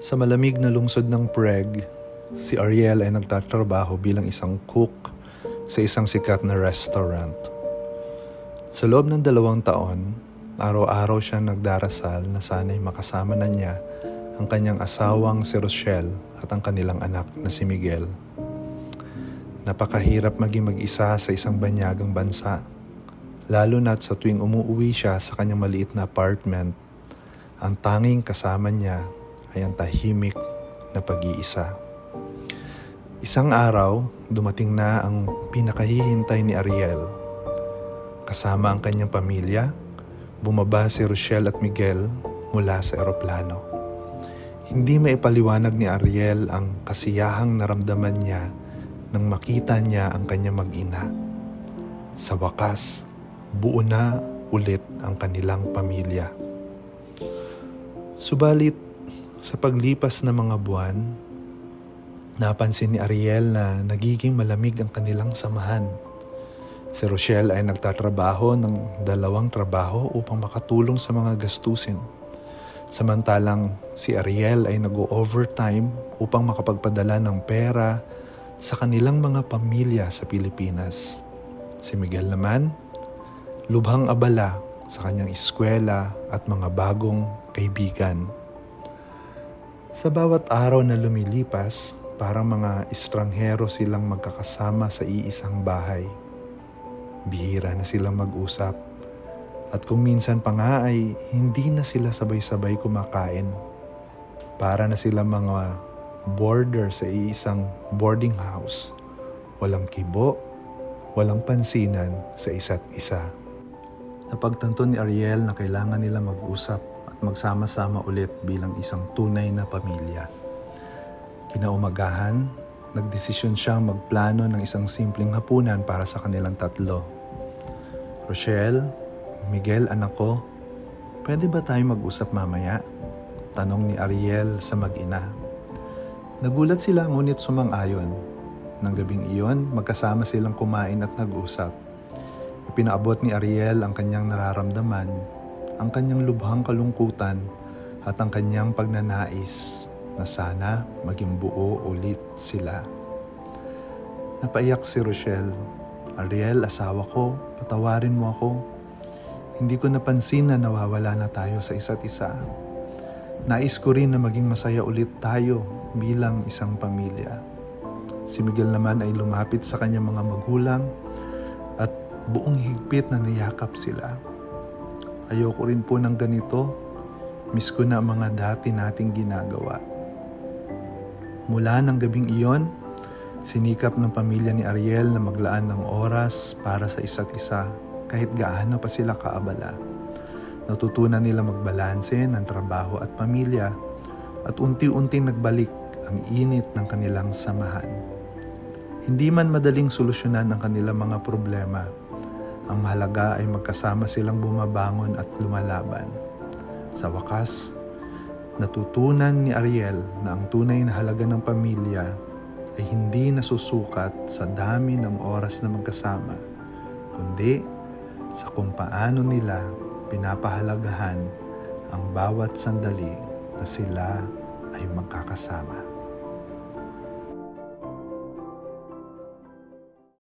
Sa malamig na lungsod ng Prague, si Ariel ay nagtatrabaho bilang isang cook sa isang sikat na restaurant. Sa loob ng 2 taon, araw-araw siya nagdarasal na sana'y makasama na niya ang kanyang asawang si Rochelle at ang kanilang anak na si Miguel. Napakahirap maging mag-isa sa isang banyagang bansa, lalo na't sa tuwing umuuwi siya sa kanyang maliit na apartment, ang tanging kasama niya ay ang tahimik na pag-iisa. Isang araw, dumating na ang pinakahihintay ni Ariel. Kasama ang kanyang pamilya, bumaba si Rochelle at Miguel mula sa eroplano. Hindi maipaliwanag ni Ariel ang kasiyahang naramdaman niya nang makita niya ang kanyang mag-ina. Sa wakas, buo na ulit ang kanilang pamilya. Subalit, sa paglipas ng mga buwan, napansin ni Ariel na nagiging malamig ang kanilang samahan. Si Rochelle ay nagtatrabaho ng 2 trabaho upang makatulong sa mga gastusin. Samantalang si Ariel ay nag-overtime upang makapagpadala ng pera sa kanilang mga pamilya sa Pilipinas. Si Miguel naman, lubhang abala sa kanyang eskwela at mga bagong kaibigan. Sa bawat araw na lumilipas, parang mga estranghero silang magkakasama sa iisang bahay. Bihira na silang mag-usap. At kung minsan pa nga ay hindi na sila sabay-sabay kumakain. Para na sila mga boarder sa iisang boarding house. Walang kibo, walang pansinan sa isa't isa. Napagtanto ni Ariel na kailangan nila mag-usap at magsama-sama ulit bilang isang tunay na pamilya. Kinaumagahan, nagdesisyon siyang magplano ng isang simpleng hapunan para sa kanilang 3. Rochelle, Miguel, anak ko, pwede ba tayo mag-usap mamaya? Tanong ni Ariel sa mag-ina. Nagulat sila ngunit sumang-ayon. Nang gabing iyon, magkasama silang kumain at nag-usap. Ipinaabot ni Ariel ang kanyang nararamdaman, ang kanyang lubhang kalungkutan at ang kanyang pagnanais na sana maging buo ulit sila. Napaiyak si Rochelle. Ariel, asawa ko, patawarin mo ako. Hindi ko napansin na nawawala na tayo sa isa't isa. Nais ko rin na maging masaya ulit tayo bilang isang pamilya. Si Miguel naman ay lumapit sa kanyang mga magulang at buong higpit na niyakap sila. Ayoko rin po ng ganito. Miss ko na ang mga dati nating ginagawa. Mula ng gabing iyon, sinikap ng pamilya ni Ariel na maglaan ng oras para sa isa't isa kahit gaano pa sila kaabala. Natutunan nila magbalanse ng trabaho at pamilya at unti-unting nagbalik ang init ng kanilang samahan. Hindi man madaling solusyonan ang kanilang mga problema, ang mahalaga ay magkasama silang bumabangon at lumalaban. Sa wakas, natutunan ni Ariel na ang tunay na halaga ng pamilya ay hindi nasusukat sa dami ng oras na magkasama, kundi sa kung paano nila pinapahalagahan ang bawat sandali na sila ay magkakasama.